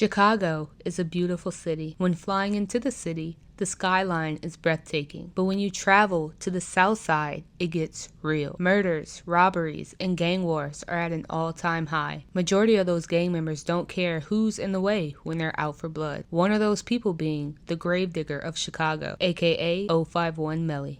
Chicago is a beautiful city. When flying into the city, the skyline is breathtaking. But when you travel to the south side, it gets real. Murders, robberies, and gang wars are at an all-time high. Majority of those gang members don't care who's in the way when they're out for blood. One of those people being the gravedigger of Chicago, aka 051 Melly.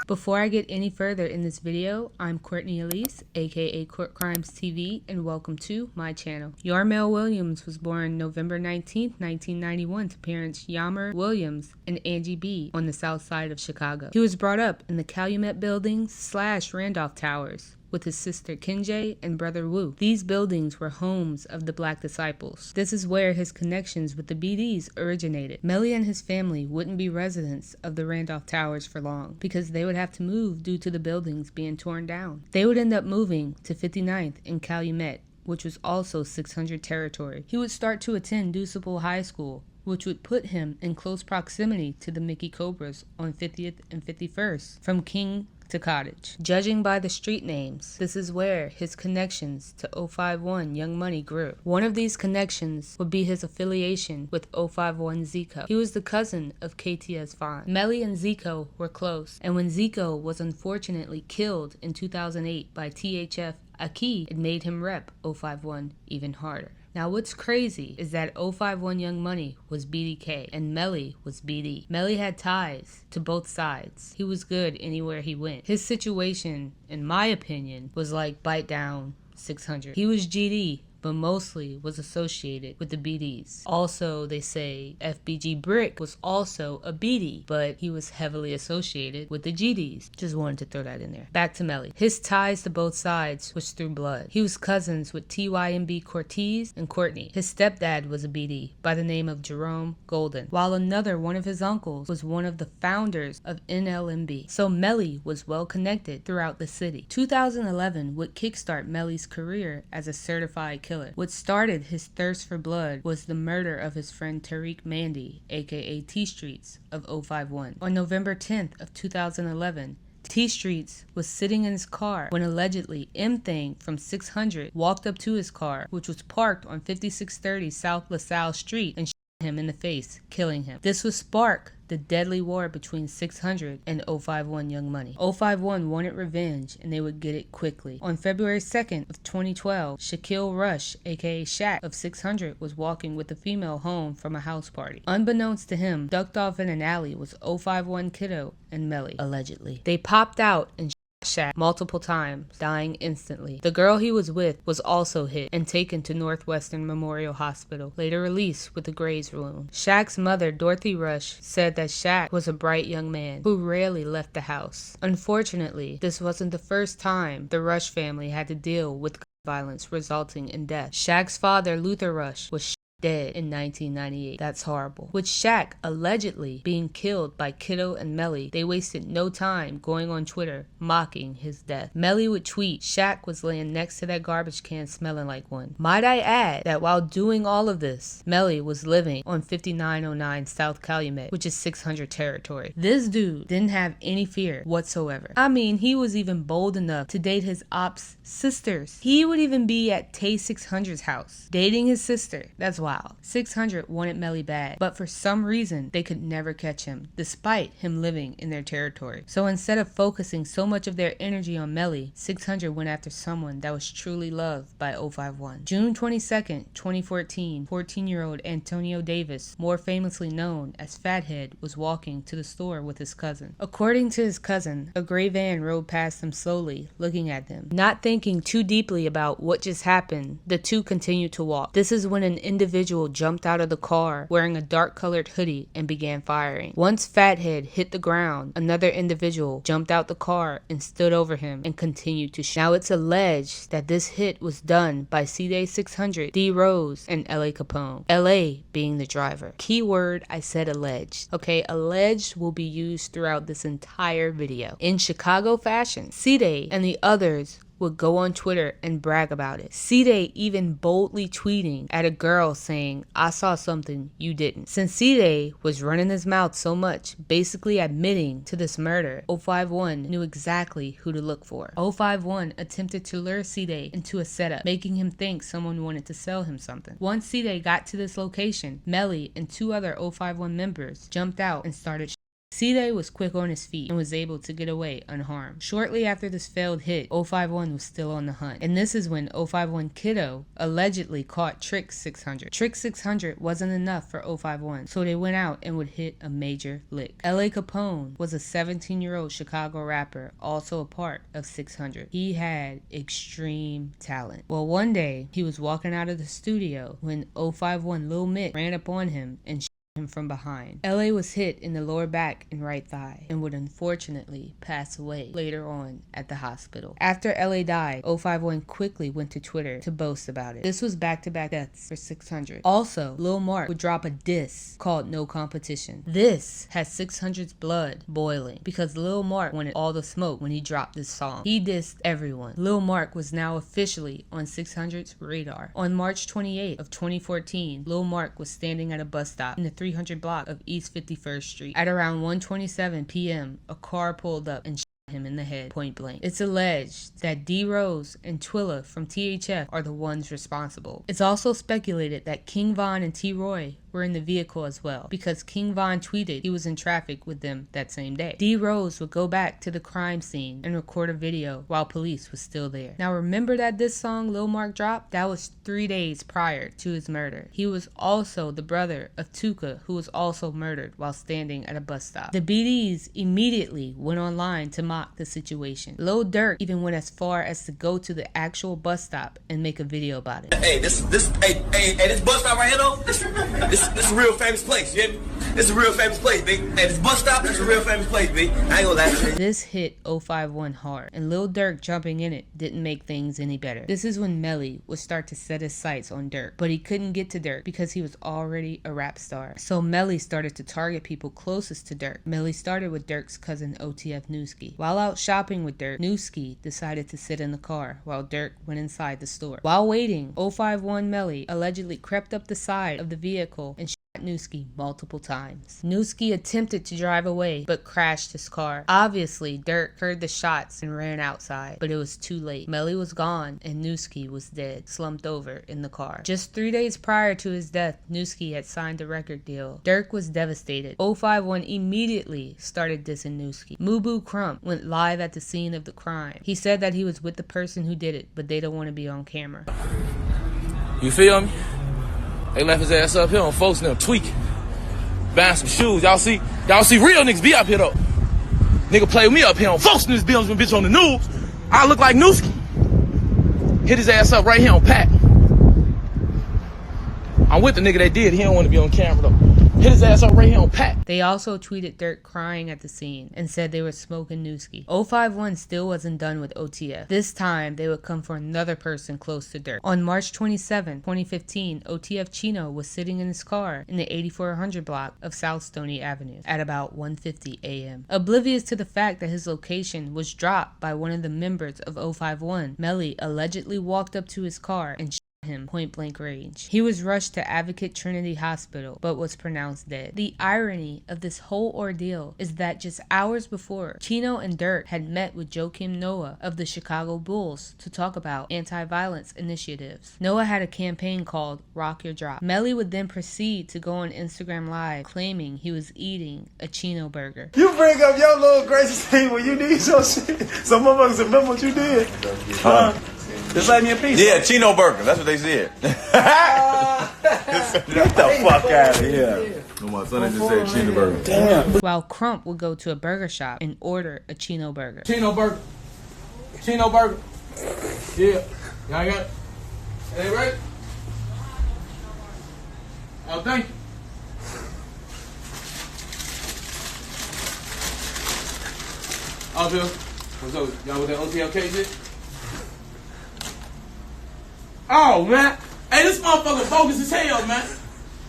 Before I get any further in this video, I'm Courtney Elise, aka Court Crimes TV, and welcome to my channel. Yarmel Williams was born November 19, 1991 to parents Yammer Williams and Angie B on the south side of Chicago. He was brought up in the Calumet Buildings / Randolph Towers with his sister Kinjay and brother Wu. These buildings were homes of the Black Disciples. This is where his connections with the BDs originated. Melly and his family wouldn't be residents of the Randolph Towers for long because they would have to move due to the buildings being torn down. They would end up moving to 59th in Calumet, which was also 600 territory. He would start to attend Deuceable High School, which would put him in close proximity to the Mickey Cobras on 50th and 51st, from King to Cottage. Judging by the street names, this is where his connections to 051 Young Money grew. One of these connections would be his affiliation with 051 Zico. He was the cousin of KTS Vaughn. Melly and Zico were close, and when Zico was unfortunately killed in 2008 by THF Aki, it made him rep 051 even harder. Now what's crazy is that 051 Young Money was BDK and Melly was BD. Melly had ties to both sides. He was good anywhere he went. His situation, in my opinion, was like bite down 600. He was GD, but mostly was associated with the BDs. Also, they say FBG Brick was also a BD, but he was heavily associated with the GDs. Just wanted to throw that in there. Back to Melly. His ties to both sides was through blood. He was cousins with TYMB Cortez and Courtney. His stepdad was a BD by the name of Jerome Golden, while another one of his uncles was one of the founders of NLMB. So Melly was well connected throughout the city. 2011 would kickstart Melly's career as a certified killer. What started his thirst for blood was the murder of his friend Tariq Mandy, aka T Streets, of 051. On November 10th of 2011, T Streets was sitting in his car when allegedly M Thing from 600 walked up to his car, which was parked on 5630 South LaSalle Street, and shot him in the face, killing him. This would spark the deadly war between 600 and 051 Young Money. 051 wanted revenge, and they would get it quickly. On February 2nd of 2012, Shaquille Rush, aka Shaq, of 600 was walking with a female home from a house party. Unbeknownst to him, ducked off in an alley was 051 Kiddo and Melly, allegedly. They popped out and Shaq multiple times, dying instantly. The girl he was with was also hit and taken to Northwestern Memorial Hospital, later released with a graze wound. Shaq's mother, Dorothy Rush, said that Shaq was a bright young man who rarely left the house. Unfortunately, this wasn't the first time the Rush family had to deal with violence resulting in death. Shaq's father, Luther Rush, was dead in 1998. That's horrible. With Shaq allegedly being killed by Kiddo and Melly, they wasted no time going on Twitter mocking his death. Melly would tweet, "Shaq was laying next to that garbage can smelling like one." Might I add that while doing all of this, Melly was living on 5909 South Calumet, which is 600 territory. This dude didn't have any fear whatsoever. I mean, he was even bold enough to date his ops' sisters. He would even be at Tay 600's house, dating his sister. That's wild. 600 wanted Melly bad, but for some reason they could never catch him, despite him living in their territory. So instead of focusing so much of their energy on Melly, 600 went after someone that was truly loved by 051. June 22nd, 2014, 14-year-old Antonio Davis, more famously known as Fathead, was walking to the store with his cousin. According to his cousin, a gray van rode past them slowly, looking at them. Not thinking too deeply about what just happened, the two continued to walk. This is when an individual jumped out of the car wearing a dark colored hoodie and began firing. Once Fathead hit the ground, another individual jumped out the car and stood over him and continued to shoot. Now it's alleged that this hit was done by C-Day 600, D Rose, and LA Capone. LA being the driver. Keyword, I said alleged. Okay, alleged will be used throughout this entire video. In Chicago fashion, C-Day and the others would go on Twitter and brag about it. C-Day even boldly tweeting at a girl saying, "I saw something you didn't." Since C-Day was running his mouth so much, basically admitting to this murder, 051 knew exactly who to look for. 051 attempted to lure C-Day into a setup, making him think someone wanted to sell him something. Once C-Day got to this location, Melly and 2 other 051 members jumped out and started C-Day was quick on his feet and was able to get away unharmed. Shortly after this failed hit, 051 was still on the hunt. And this is when 051 Kiddo allegedly caught Trick 600. Trick 600 wasn't enough for 051, so they went out and would hit a major lick. L.A. Capone was a 17-year-old Chicago rapper, also a part of 600. He had extreme talent. Well, one day, he was walking out of the studio when 051 Lil Mick ran up on him and him from behind. LA was hit in the lower back and right thigh and would unfortunately pass away later on at the hospital. After LA died, 051 quickly went to Twitter to boast about it. This was back-to-back deaths for 600. Also, Lil Mark would drop a diss called No Competition. This had 600's blood boiling because Lil Mark wanted all the smoke when he dropped this song. He dissed everyone. Lil Mark was now officially on 600's radar. On March 28th of 2014, Lil Mark was standing at a bus stop in the 300 block of East 51st Street. At around 1:27 p.m., a car pulled up and shot him in the head point blank. It's alleged that D Rose and Twilla from THF are the ones responsible. It's also speculated that King Von and T Roy were in the vehicle as well, because King Von tweeted he was in traffic with them that same day. D Rose would go back to the crime scene and record a video while police was still there. Now remember that this song Lil Mark dropped? That was 3 days prior to his murder. He was also the brother of Tuka, who was also murdered while standing at a bus stop. The BDs immediately went online to mock the situation. Lil Durk even went as far as to go to the actual bus stop and make a video about it. Hey, this bus stop right here though, this is a real famous place, you hear me? This is a real famous place, big. Hey, this bus stop, that's a real famous place, big. I ain't gonna lie to you. This hit 051 hard, and Lil Durk jumping in it didn't make things any better. This is when Melly would start to set his sights on Durk, but he couldn't get to Durk because he was already a rap star. So Melly started to target people closest to Durk. Melly started with Durk's cousin OTF Newski. While out shopping with Durk, Newski decided to sit in the car while Durk went inside the store. While waiting, 051 Melly allegedly crept up the side of the vehicle and shot Newski multiple times. Newski attempted to drive away but crashed his car. Obviously, Durk heard the shots and ran outside, but it was too late. Melly was gone and Newski was dead, slumped over in the car. Just 3 days prior to his death, Newski had signed a record deal. Durk was devastated. 051 immediately started dissing Newski. Mubu Crump went live at the scene of the crime. He said that he was with the person who did it, but they don't want to be on camera. You feel me? They left his ass up here on folks and them tweaking. Buying some shoes. Y'all see real niggas be up here though. Nigga play with me up here on folks in this building, bitch on the news. I look like Newski. Hit his ass up right here on Pat. I'm with the nigga that did. He don't want to be on camera though. Hit his ass up right here on Pat. They also tweeted Durk crying at the scene and said they were smoking Newski. 051 still wasn't done with OTF. This time, they would come for another person close to Durk. On March 27, 2015, OTF Chino was sitting in his car in the 8400 block of South Stony Avenue at about 1:50 a.m. Oblivious to the fact that his location was dropped by one of the members of 051, Melly allegedly walked up to his car and him point blank range. He was rushed to Advocate Trinity Hospital but was pronounced dead. The irony of this whole ordeal is that just hours before, Chino and Durk had met with Joakim Noah of the Chicago Bulls to talk about anti-violence initiatives. Noah had a campaign called Rock Your Drop. Melly would then proceed to go on Instagram Live claiming he was eating a Chino burger. You bring up your little gracious thing when you need your shit. Some motherfuckers remember what you did. Just let me a piece. Yeah, Chino burger. That's what they said. Get the fuck out of here. No, my son just said Chino burger. Damn. While Crump would go to a burger shop and order a Chino burger. Chino burger. Chino burger. Yeah. Y'all got it? They ready? Oh, thank you. Oh, Bill. What's up? Y'all with that OTLK shit? Oh, man. Hey, this motherfucker bogus as hell, man.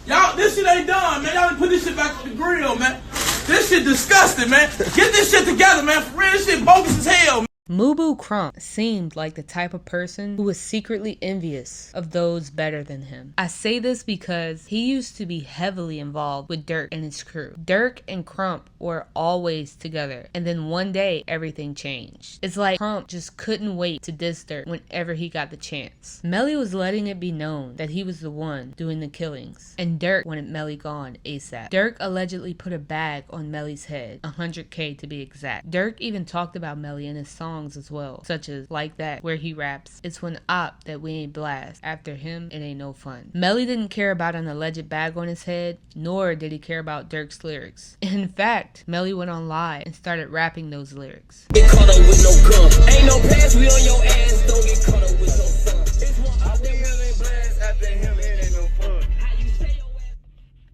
Y'all, this shit ain't done, man. Y'all done put this shit back on the grill, man. This shit disgusting, man. Get this shit together, man. For real, this shit bogus as hell, man. Mubu Crump seemed like the type of person who was secretly envious of those better than him. I say this because he used to be heavily involved with Durk and his crew. Durk and Crump were always together, and then one day everything changed. It's like Crump just couldn't wait to diss Durk whenever he got the chance. Melly was letting it be known that he was the one doing the killings, and Durk wanted Melly gone ASAP. Durk allegedly put a bag on Melly's head, $100K to be exact. Durk even talked about Melly in his songs as well, such as Like That, where he raps, "It's when op that we ain't blast. After him, it ain't no fun." Melly didn't care about an alleged bag on his head, nor did he care about Durk's lyrics. In fact, Melly went on live and started rapping those lyrics. Get caught up with no gun. Ain't no pass, we on your ass. Don't get caught up with no son. It's one out there ain't blast. After him, it ain't no fun.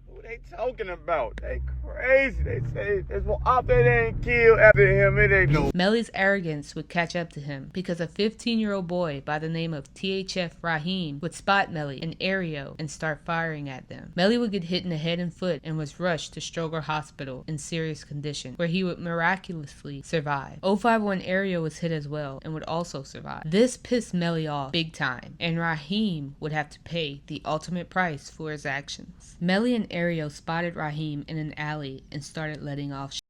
Who they talking about? They crazy. They say there's one up there they ain't killed. After him, it ain't no. Melly's arrogance would catch up to him because a 15-year-old boy by the name of THF Raheem would spot Melly and Aereo and start firing at them. Melly would get hit in the head and foot and was rushed to Stroger Hospital in serious condition, where he would miraculously survive. 051 Aereo was hit as well and would also survive. This pissed Melly off big time, and Raheem would have to pay the ultimate price for his actions. Melly and Aereo spotted Raheem in an alley and started letting off shots.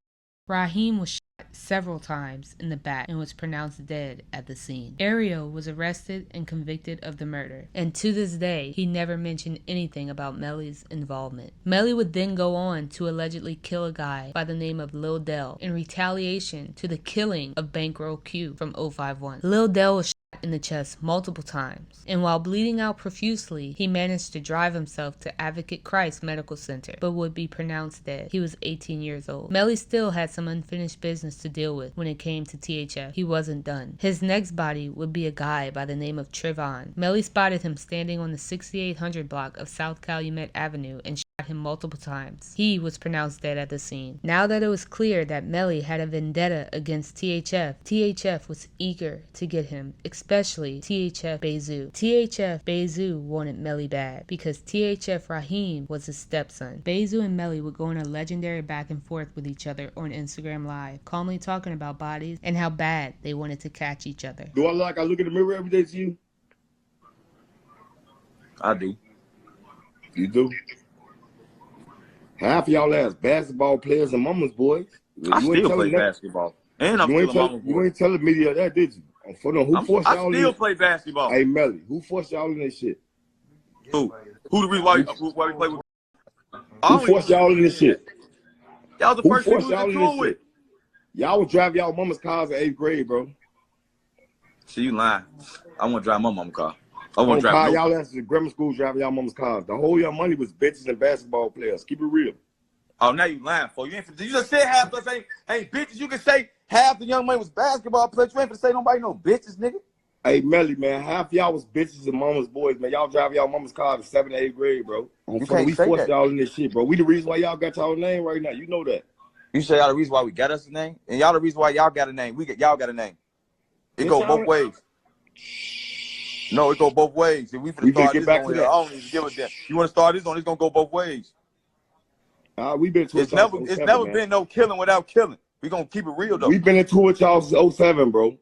Raheem was shot several times in the back and was pronounced dead at the scene. Aereo was arrested and convicted of the murder, and to this day, he never mentioned anything about Melly's involvement. Melly would then go on to allegedly kill a guy by the name of Lil Del in retaliation to the killing of Bankroll Q from 051. Lil Del was shot in the chest multiple times, and while bleeding out profusely, he managed to drive himself to Advocate Christ Medical Center, but would be pronounced dead. He was 18 years old. Melly still had some unfinished business to deal with when it came to THF. He wasn't done. His next body would be a guy by the name of Trevon. Melly spotted him standing on the 6800 block of South Calumet Avenue and shot him multiple times. He was pronounced dead at the scene. Now that it was clear that Melly had a vendetta against THF was eager to get him, especially THF Bezu. THF Bezu wanted Melly bad because THF Raheem was his stepson. Bezu and Melly would go on a legendary back and forth with each other on Instagram Live, calmly talking about bodies and how bad they wanted to catch each other. Do I look like I look in the mirror every day to you? I do. You do? Half of y'all ass basketball players and mama's boys. I You ain't still telling play that. basketball. And I'm You ain't, still a mama you boy. ain't telling media that, did you? Who forced I y'all still in play basketball. Hey, Melly, who forced y'all in this shit? Who the reason why we play with? Who forced y'all in this shit? Y'all the Who first people forced we y'all was in in this tour with. shit? Y'all would drive y'all mama's cars in 8th grade, bro. See, you lying. I want to drive my mama's car. I On want to car, drive y'all ass to grammar school driving y'all mama's cars. The whole your money was bitches and basketball players. Keep it real. Oh, now you lying for you. You just said half of us ain't bitches. You can say half the young man was basketball players. You ain't finna say nobody no bitches, nigga. Hey, Melly, man, half y'all was bitches and mama's boys, man. Y'all drive y'all mama's car in 7th, 8th grade, bro. You can't we say forced that. y'all in this shit, bro. We the reason why y'all got y'all name right now. You know that. You say y'all the reason why we got us a name, and y'all the reason why y'all got a name. Y'all got a name. It go both ways. No, it go both ways. If we finna start get this back on to here, that. I don't even give a damn. You want to start this on? It's gonna go both ways. We've been to It's never been no killing without killing. We gonna keep it real though. We've been into with y'all since 07, bro.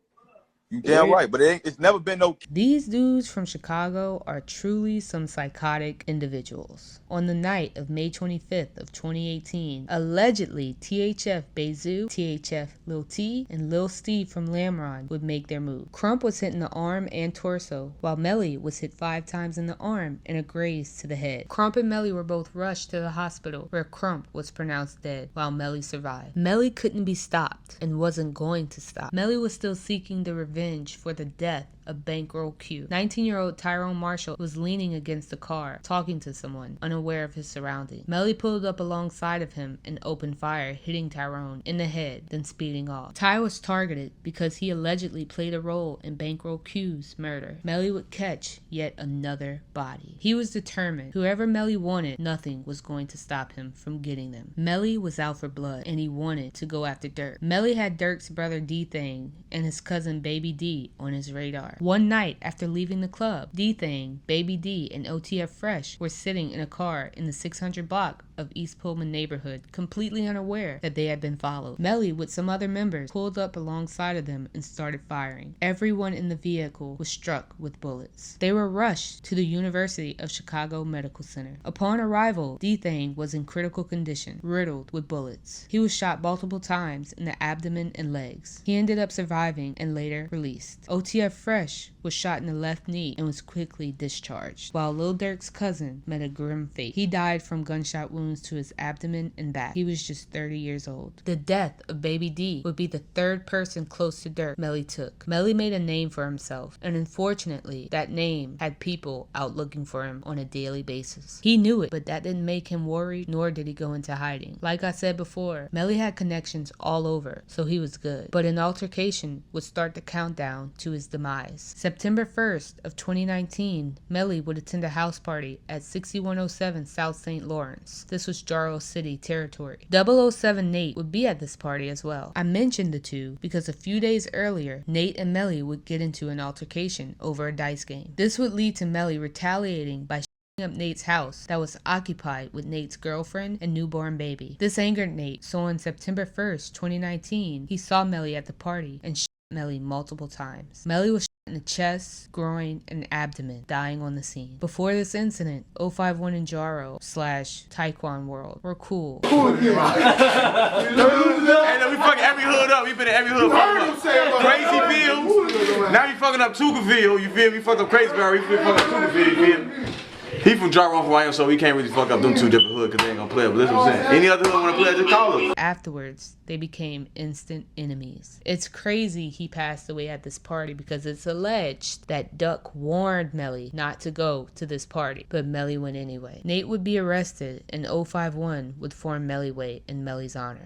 You damn right, but it's never been no. These dudes from Chicago are truly some psychotic individuals. On the night of May 25th of 2018, allegedly THF Bezu, THF Lil T, and Lil Steve from Lamron would make their move. Crump was hit in the arm and torso, while Melly was hit 5 times in the arm and a graze to the head. Crump and Melly were both rushed to the hospital, where Crump was pronounced dead, while Melly survived. Melly couldn't be stopped and wasn't going to stop. Melly was still seeking the revenge for the death of Bankroll Q. 19-year-old Tyrone Marshall was leaning against the car, talking to someone, unaware of his surroundings. Melly pulled up alongside of him and opened fire, hitting Tyrone in the head, then speeding off. Ty was targeted because he allegedly played a role in Bankroll Q's murder. Melly would catch yet another body. He was determined. Whoever Melly wanted, nothing was going to stop him from getting them. Melly was out for blood, and he wanted to go after Durk. Melly had Durk's brother D-Thing and his cousin Baby D on his radar. car. One night after leaving the club, D-Thing, Baby D, and OTF Fresh were sitting in a car in the 600 block of East Pullman neighborhood, completely unaware that they had been followed. Melly, with some other members, pulled up alongside of them and started firing. Everyone in the vehicle was struck with bullets. They were rushed to the University of Chicago Medical Center. Upon arrival, D-Thing was in critical condition, riddled with bullets. He was shot multiple times in the abdomen and legs. He ended up surviving and later released. OTF Fresh was shot in the left knee and was quickly discharged, while Lil Durk's cousin met a grim fate. He died from gunshot wounds to his abdomen and back. He was just 30 years old. The death of Baby D would be the third person close to Durk Melly took. Melly made a name for himself, and unfortunately, that name had people out looking for him on a daily basis. He knew it, but that didn't make him worried, nor did he go into hiding. Like I said before, Melly had connections all over, so he was good. But an altercation would start the countdown to his demise. September 1st of 2019, Melly would attend a house party at 6107 South St. Lawrence. This was Jarrow City territory. 007 Nate would be at this party as well. I mentioned the two because a few days earlier, Nate and Melly would get into an altercation over a dice game. This would lead to Melly retaliating by up Nate's house that was occupied with Nate's girlfriend and newborn baby. This angered Nate, so on September 1st, 2019, he saw Melly at the party and shot Melly multiple times. Melly was shot in the chest, groin, and abdomen, dying on the scene. Before this incident, 051 and Jarrow / Taekwon World were cool. Hey, we fucking every hood up. We been in every hood up. Crazyville. Now you fucking up Tuckerville. You feel me? Fucked up Crazyville. We fucking up Tuckerville. You feel me? He from Jarrow from I am, so we can't really fuck up them two different hoods because they ain't gonna play. But that's what I'm saying. Any other hood wanna play, just call us. Afterwards, they became instant enemies. It's crazy he passed away at this party because it's alleged that Duck warned Melly not to go to this party, but Melly went anyway. Nate would be arrested and 051 would form Mellyweight in Melly's honor.